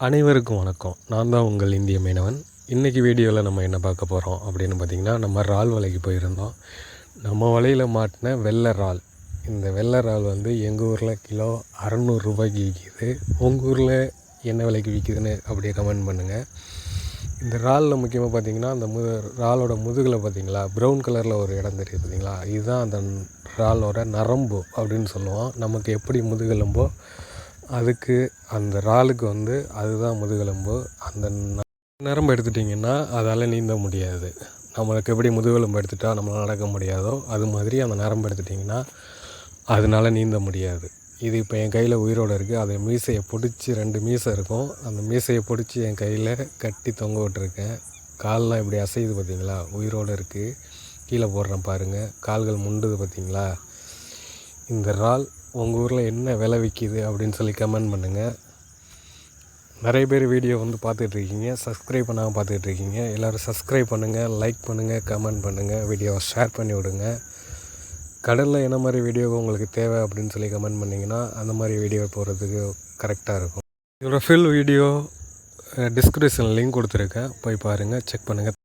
அனைவருக்கும் வணக்கம். நான் தான் உங்கள் இந்திய மீனவன். இன்றைக்கி வீடியோவில் நம்ம என்ன பார்க்க போகிறோம் அப்படின்னு பார்த்திங்கன்னா, நம்ம இறால் வலைக்கு போயிருந்தோம். நம்ம வலையில் மாட்டின வெள்ளை இறால். இந்த வெள்ளை இறால் வந்து எங்கள் ஊரில் கிலோ 600 ரூபாய்க்கு விற்கிது. உங்கள் ஊரில் என்ன விலைக்கு விற்கிதுன்னு அப்படியே கமெண்ட் பண்ணுங்கள். இந்த இறாலில் முக்கியமாக பார்த்திங்கன்னா, அந்த இறாலோட முதுகில் பார்த்திங்களா ப்ரௌன் கலரில் ஒரு இடம் தெரியுது பார்த்திங்களா, இதுதான் அந்த இறாலோட நரம்பு அப்படின்னு சொல்லுவோம். நமக்கு எப்படி முதுகெலும்போ அதுக்கு அந்த இறாலுக்கு வந்து அதுதான் முதுகெலும்பு. அந்த நரம்பு எடுத்துட்டிங்கன்னா அதால் நீந்த முடியாது. நம்மளுக்கு எப்படி முதுகெலும்பு எடுத்துட்டால் நம்மளால் நடக்க முடியாதோ அது மாதிரி அந்த நரம்பு எடுத்துட்டிங்கன்னா அதனால் நீந்த முடியாது. இது இப்போ என் கையில் உயிரோடு இருக்குது. அதை மீசையை பிடிச்சி 2 மீசை இருக்கும். அந்த மீசையை பிடிச்சி என் கையில் கட்டி தொங்க விட்டுருக்கேன். கால்லாம் இப்படி அசையுது பார்த்திங்களா, உயிரோடு இருக்குது. கீழே போடுறேன் பாருங்கள், கால்கள் முண்டுது பார்த்திங்களா. இந்த இறால் உங்கள் ஊரில் என்ன விலை விற்கிது அப்படின்னு சொல்லி கமெண்ட் பண்ணுங்கள். நிறைய பேர் வீடியோ வந்து பார்த்துட்ருக்கீங்க, சப்ஸ்கிரைப் பண்ணாமல் பார்த்துட்ருக்கீங்க. எல்லோரும் சப்ஸ்கிரைப் பண்ணுங்கள், லைக் பண்ணுங்கள், கமெண்ட் பண்ணுங்கள், வீடியோவை ஷேர் பண்ணி விடுங்க. கடலில் என்ன மாதிரி வீடியோ உங்களுக்கு தேவை அப்படின்னு சொல்லி கமெண்ட் பண்ணிங்கன்னா அந்த மாதிரி வீடியோ போடுறதுக்கு கரெக்டாக இருக்கும். இதோட ஃபுல் வீடியோ டிஸ்கிரிப்ஷன் லிங்க் கொடுத்துருக்கேன், போய் பாருங்கள், செக் பண்ணுங்கள்.